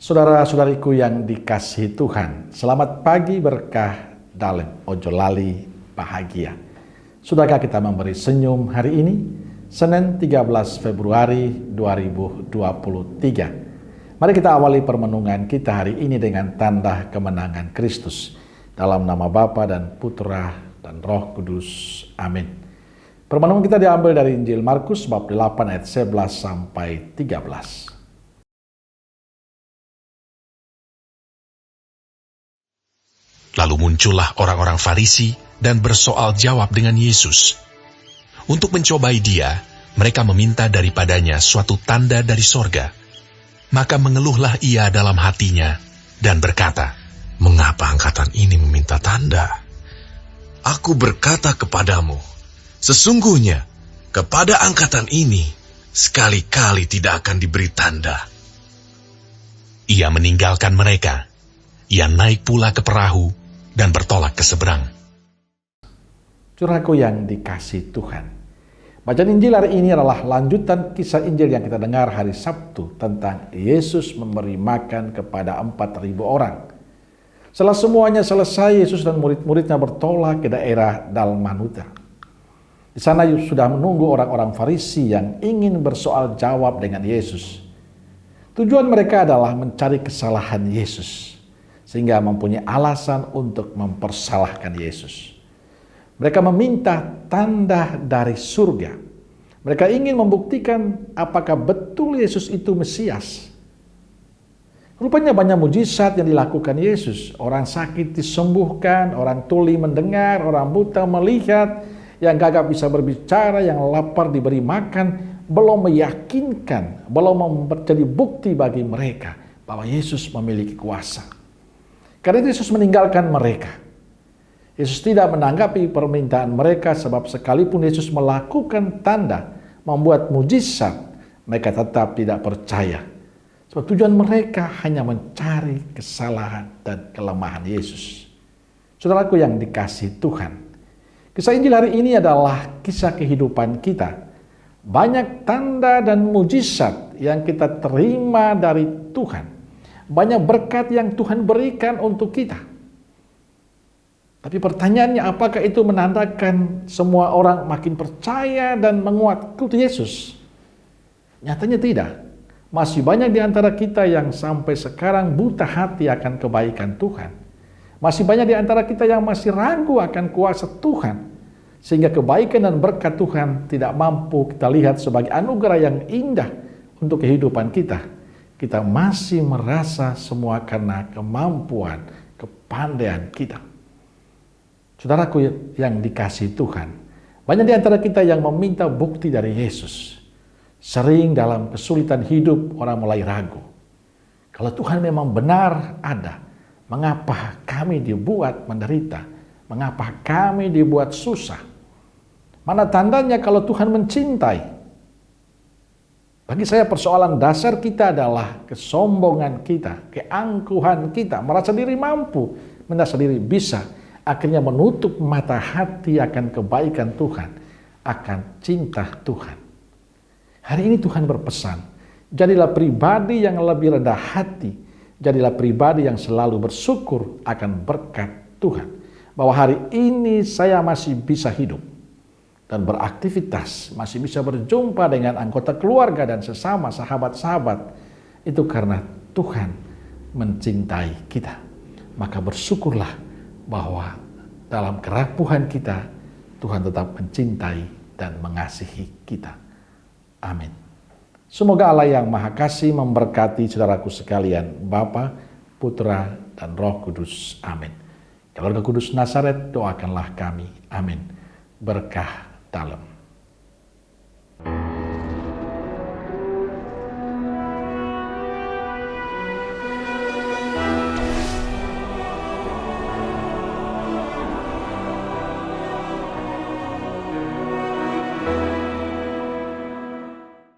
Saudara-saudariku yang dikasihi Tuhan, selamat pagi berkah dalam ojo lali bahagia. Sudahkah kita memberi senyum hari ini? Senin 13 Februari 2023. Mari kita awali permenungan kita hari ini dengan tanda kemenangan Kristus. Dalam nama Bapa dan Putra dan Roh Kudus. Amin. Permenungan kita diambil dari Injil Markus bab 8 ayat 11 sampai 13. Lalu muncullah orang-orang Farisi dan bersoal jawab dengan Yesus. Untuk mencobai dia, mereka meminta daripadanya suatu tanda dari sorga. Maka mengeluhlah ia dalam hatinya dan berkata, "Mengapa angkatan ini meminta tanda? Aku berkata kepadamu, sesungguhnya kepada angkatan ini sekali-kali tidak akan diberi tanda." Ia meninggalkan mereka. Ia naik pula ke perahu dan bertolak ke seberang. Saudaraku yang dikasihi Tuhan, bacaan Injil hari ini adalah lanjutan kisah Injil yang kita dengar hari Sabtu tentang Yesus memberi makan kepada 4.000 orang. Setelah semuanya selesai, Yesus dan murid-muridnya bertolak ke daerah Dalmanuta. Di sana sudah menunggu orang-orang Farisi yang ingin bersoal jawab dengan Yesus. Tujuan mereka adalah mencari kesalahan Yesus, sehingga mempunyai alasan untuk mempersalahkan Yesus. Mereka meminta tanda dari surga. Mereka ingin membuktikan apakah betul Yesus itu Mesias. Rupanya banyak mujizat yang dilakukan Yesus. Orang sakit disembuhkan, orang tuli mendengar, orang buta melihat, yang gagap bisa berbicara, yang lapar diberi makan. Belum meyakinkan, belum menjadi bukti bagi mereka bahwa Yesus memiliki kuasa. Karena itu Yesus meninggalkan mereka. Yesus tidak menanggapi permintaan mereka, sebab sekalipun Yesus melakukan tanda, membuat mujizat, mereka tetap tidak percaya. Sebab tujuan mereka hanya mencari kesalahan dan kelemahan Yesus. Saudaraku yang dikasihi Tuhan, kisah Injil hari ini adalah kisah kehidupan kita. Banyak tanda dan mujizat yang kita terima dari Tuhan. Banyak berkat yang Tuhan berikan untuk kita. Tapi pertanyaannya, apakah itu menandakan semua orang makin percaya dan menguat ikut Yesus? Nyatanya tidak. Masih banyak di antara kita yang sampai sekarang buta hati akan kebaikan Tuhan. Masih banyak di antara kita yang masih ragu akan kuasa Tuhan. Sehingga kebaikan dan berkat Tuhan tidak mampu kita lihat sebagai anugerah yang indah untuk kehidupan kita. Kita masih merasa semua karena kemampuan, kepandaian kita. Saudaraku yang dikasihi Tuhan, banyak di antara kita yang meminta bukti dari Yesus. Sering dalam kesulitan hidup orang mulai ragu. Kalau Tuhan memang benar ada, mengapa kami dibuat menderita? Mengapa kami dibuat susah? Mana tandanya kalau Tuhan mencintai? Bagi saya persoalan dasar kita adalah kesombongan kita, keangkuhan kita, merasa diri mampu, merasa diri bisa, akhirnya menutup mata hati akan kebaikan Tuhan, akan cinta Tuhan. Hari ini Tuhan berpesan, jadilah pribadi yang lebih rendah hati, jadilah pribadi yang selalu bersyukur akan berkat Tuhan. Bahwa hari ini saya masih bisa hidup dan beraktivitas, masih bisa berjumpa dengan anggota keluarga dan sesama sahabat-sahabat, itu karena Tuhan mencintai kita. Maka bersyukurlah bahwa dalam kerapuhan kita, Tuhan tetap mencintai dan mengasihi kita. Amin. Semoga Allah yang Maha Kasih memberkati saudaraku sekalian, Bapa, Putra, dan Roh Kudus. Amin. Keluarga Kudus Nazaret, doakanlah kami. Amin. Berkah dalam.